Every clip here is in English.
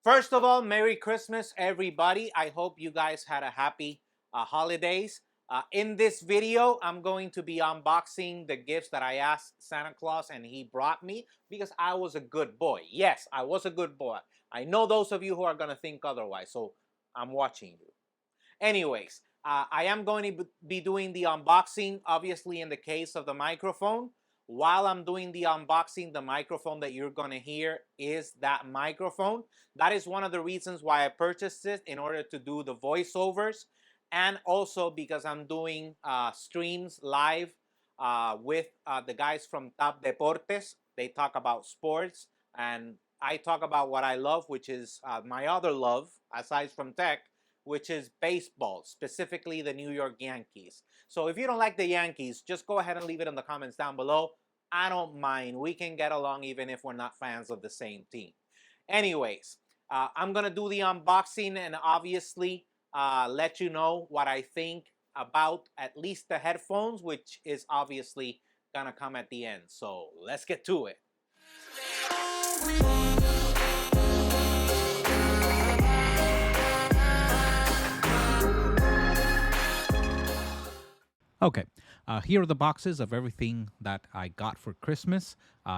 First of all, Merry Christmas, everybody. I hope you guys had a happy holidays. In this video, I'm going to be unboxing the gifts that I asked Santa Claus and he brought me because I was a good boy. Yes, I was a good boy. I know those of you who are going to think otherwise, so I'm watching you. Anyways, I am going to be doing the unboxing, obviously in the case of the microphone. While I'm doing the unboxing, the microphone that you're going to hear is that microphone. That is one of the reasons why I purchased it, in order to do the voiceovers, and also because I'm doing streams live with the guys from Top Deportes. They talk about sports, and I talk about what I love, which is my other love, aside from tech, which is baseball, specifically the New York Yankees. So if you don't like the Yankees, just go ahead and leave it in the comments down below. I don't mind. We can get along even if we're not fans of the same team. Anyways, I'm going to do the unboxing and obviously let you know what I think about at least the headphones, which is obviously going to come at the end. So let's get to it. Okay, here are the boxes of everything that I got for Christmas.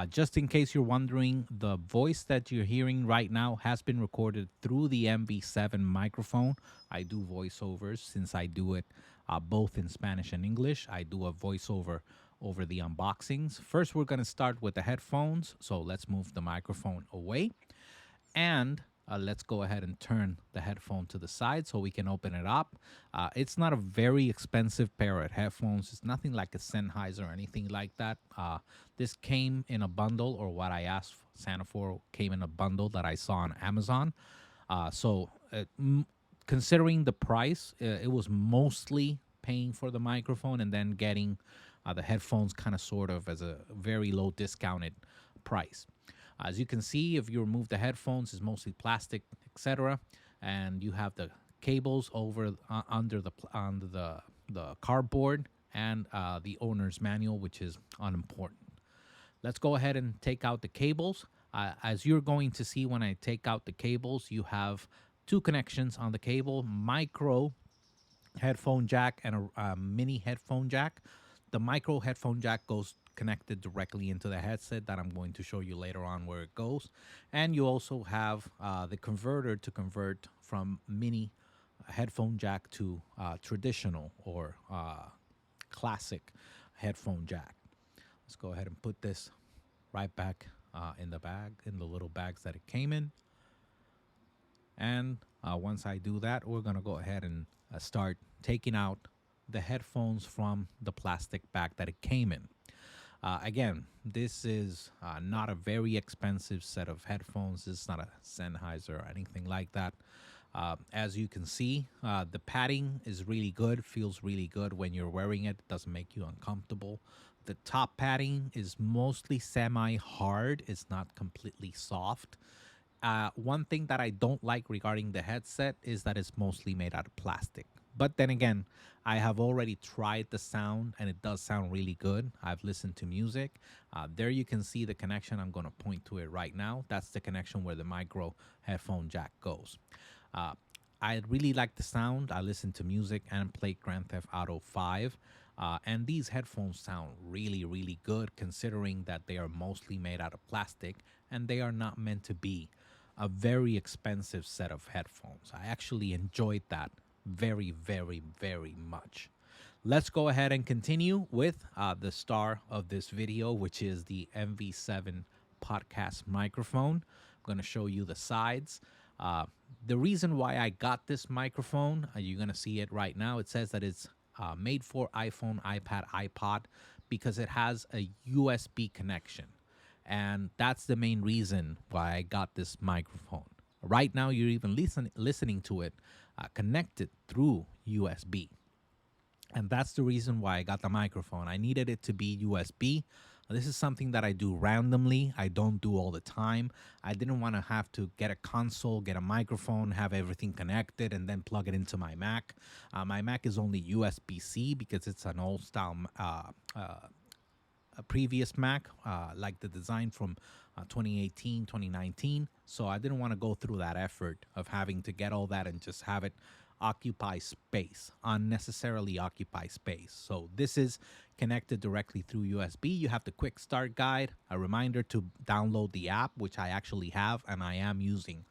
Just in case you're wondering, the voice that you're hearing right now has been recorded through the MV7 microphone. I do voiceovers since I do it both in Spanish and English. I do a voiceover over the unboxings. First, we're going to start with the headphones. So let's move the microphone away. And let's go ahead and turn the headphone to the side so we can open it up. It's not a very expensive pair of headphones. It's nothing like a Sennheiser or anything like that. This came in a bundle, or what I asked Santa for came in a bundle that I saw on Amazon. Considering the price, it was mostly paying for the microphone and then getting the headphones kind of sort of as a very low discounted price. As you can see, if you remove the headphones, it's mostly plastic, etc., and you have the cables over under the cardboard and the owner's manual, which is unimportant. Let's go ahead and take out the cables. As you're going to see when I take out the cables, you have two connections on the cable: micro headphone jack and a mini headphone jack. The micro headphone jack goes connected directly into the headset that I'm going to show you later on where it goes. And you also have the converter to convert from mini headphone jack to traditional or classic headphone jack. Let's go ahead and put this right back in the bag, in the little bags that it came in. And once I do that, we're going to go ahead and start taking out the headphones from the plastic bag that it came in. Again, this is not a very expensive set of headphones. It's not a Sennheiser or anything like that. As you can see, the padding is really good, feels really good when you're wearing it. It doesn't make you uncomfortable. The top padding is mostly semi-hard. It's not completely soft. One thing that I don't like regarding the headset is that it's mostly made out of plastic. But then again, I have already tried the sound and it does sound really good. I've listened to music. There you can see the connection. I'm going to point to it right now. That's the connection where the micro headphone jack goes. I really like the sound. I listen to music and play Grand Theft Auto 5. And these headphones sound really, really good considering that they are mostly made out of plastic and they are not meant to be a very expensive set of headphones. I actually enjoyed that very, very, very much. Let's go ahead and continue with the star of this video, which is the MV7 podcast microphone. I'm going to show you the sides. The reason why I got this microphone, you're going to see it right now. It says that it's made for iPhone, iPad, iPod, because it has a USB connection. And that's the main reason why I got this microphone. Right now, you're even listening to it connected through USB. And that's the reason why I got the microphone. I needed it to be USB. This is something that I do randomly. I don't do all the time. I didn't want to have to get a console, get a microphone, have everything connected, and then plug it into my Mac. My Mac is only USB-C because it's an old style a previous Mac, like the design from 2018, 2019. So I didn't want to go through that effort of having to get all that and just have it occupy space, unnecessarily occupy space. So this is connected directly through USB. You have the quick start guide, a reminder to download the app, which I actually have and I am using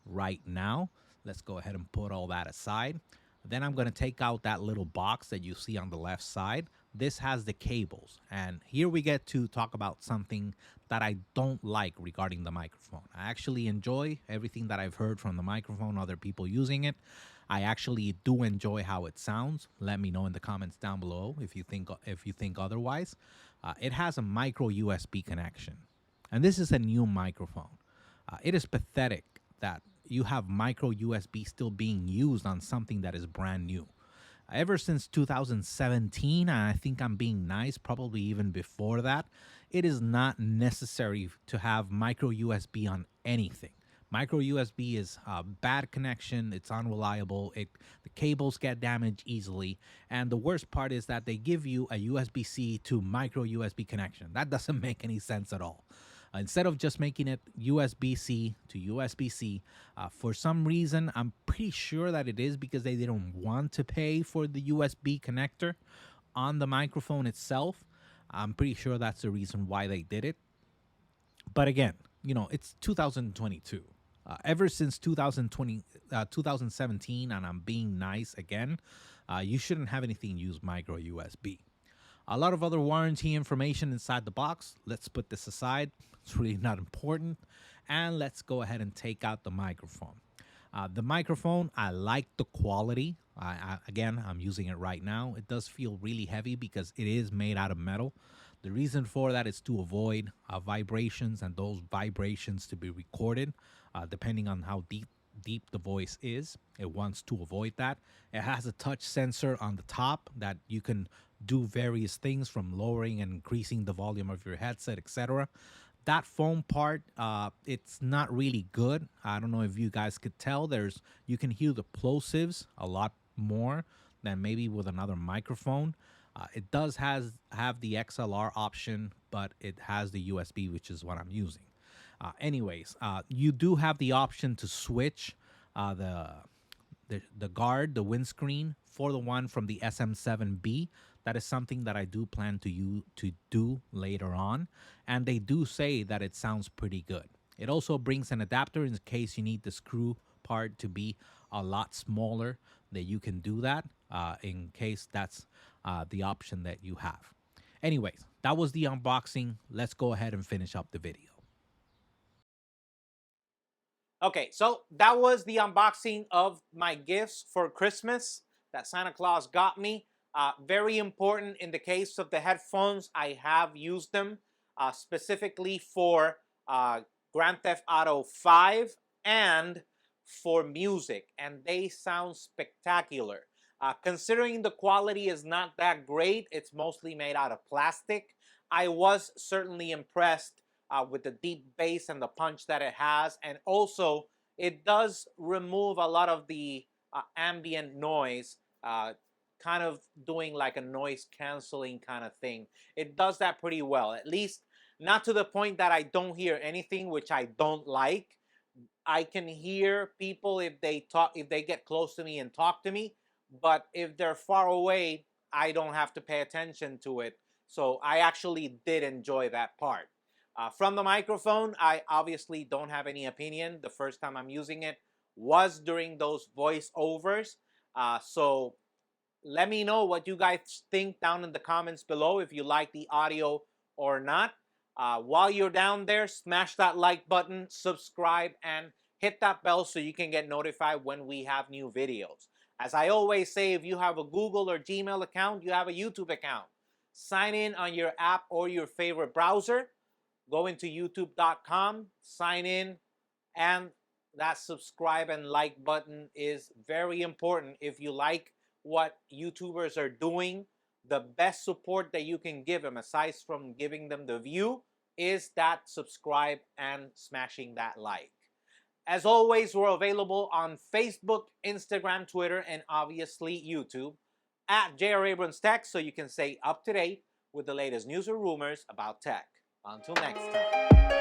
right now. Let's go ahead and put all that aside. Then I'm going to take out that little box that you see on the left side. This has the cables. And here we get to talk about something that I don't like regarding the microphone. I actually enjoy everything that I've heard from the microphone, other people using it. I actually do enjoy how it sounds. Let me know in the comments down below if you think otherwise. It has a micro USB connection. And this is a new microphone. It is pathetic that you have micro USB still being used on something that is brand new. Ever since 2017, and I think I'm being nice, probably even before that, it is not necessary to have micro USB on anything. Micro USB is a bad connection. It's unreliable. The cables get damaged easily. And the worst part is that they give you a USB-C to micro USB connection. That doesn't make any sense at all. Instead of just making it USB-C to USB-C, for some reason, I'm pretty sure that it is because they didn't want to pay for the USB connector on the microphone itself. I'm pretty sure that's the reason why they did it. But again, it's 2022. Ever since 2017, and I'm being nice again, you shouldn't have anything use micro USB. A lot of other warranty information inside the box. Let's put this aside. It's really not important. And let's go ahead and take out the microphone. The microphone, I like the quality. Again, I'm using it right now. It does feel really heavy because it is made out of metal. The reason for that is to avoid vibrations, and those vibrations to be recorded, depending on how deep the voice is. It wants to avoid that. It has a touch sensor on the top that you can do various things from lowering and increasing the volume of your headset, etc. That foam part, it's not really good. I don't know if you guys could tell. You can hear the plosives a lot more than maybe with another microphone. It does have the XLR option, but it has the USB, which is what I'm using. Anyways, you do have the option to switch the guard, the windscreen, for the one from the SM7B. That is something that I do plan to do later on, and they do say that it sounds pretty good. It also brings an adapter in case you need the screw part to be a lot smaller, that you can do that in case that's the option that you have. Anyways, that was the unboxing. Let's go ahead and finish up the video. Okay, so that was the unboxing of my gifts for Christmas that Santa Claus got me. Very important in the case of the headphones. I have used them specifically for Grand Theft Auto 5 and for music, and they sound spectacular. Considering the quality is not that great, it's mostly made out of plastic, I was certainly impressed with the deep bass and the punch that it has, and also it does remove a lot of the ambient noise, kind of doing like a noise canceling kind of thing. It does that pretty well, at least not to the point that I don't hear anything, which I don't like. I can hear people if they get close to me and talk to me, but if they're far away, I don't have to pay attention to it. So I actually did enjoy that part. From the microphone, I obviously don't have any opinion. The first time I'm using it was during those voiceovers. So let me know what you guys think down in the comments below, if you like the audio or not. While you're down there, smash that like button, subscribe, and hit that bell so you can get notified when we have new videos. As I always say, if you have a Google or Gmail account, you have a YouTube account. Sign in on your app or your favorite browser. Go into youtube.com, sign in, and that subscribe and like button is very important. If you like what YouTubers are doing, the best support that you can give them, aside from giving them the view, is that subscribe and smashing that like. As always, we're available on Facebook, Instagram, Twitter, and obviously YouTube at J.R. Abrams Tech, so you can stay up to date with the latest news or rumors about tech. Until next time.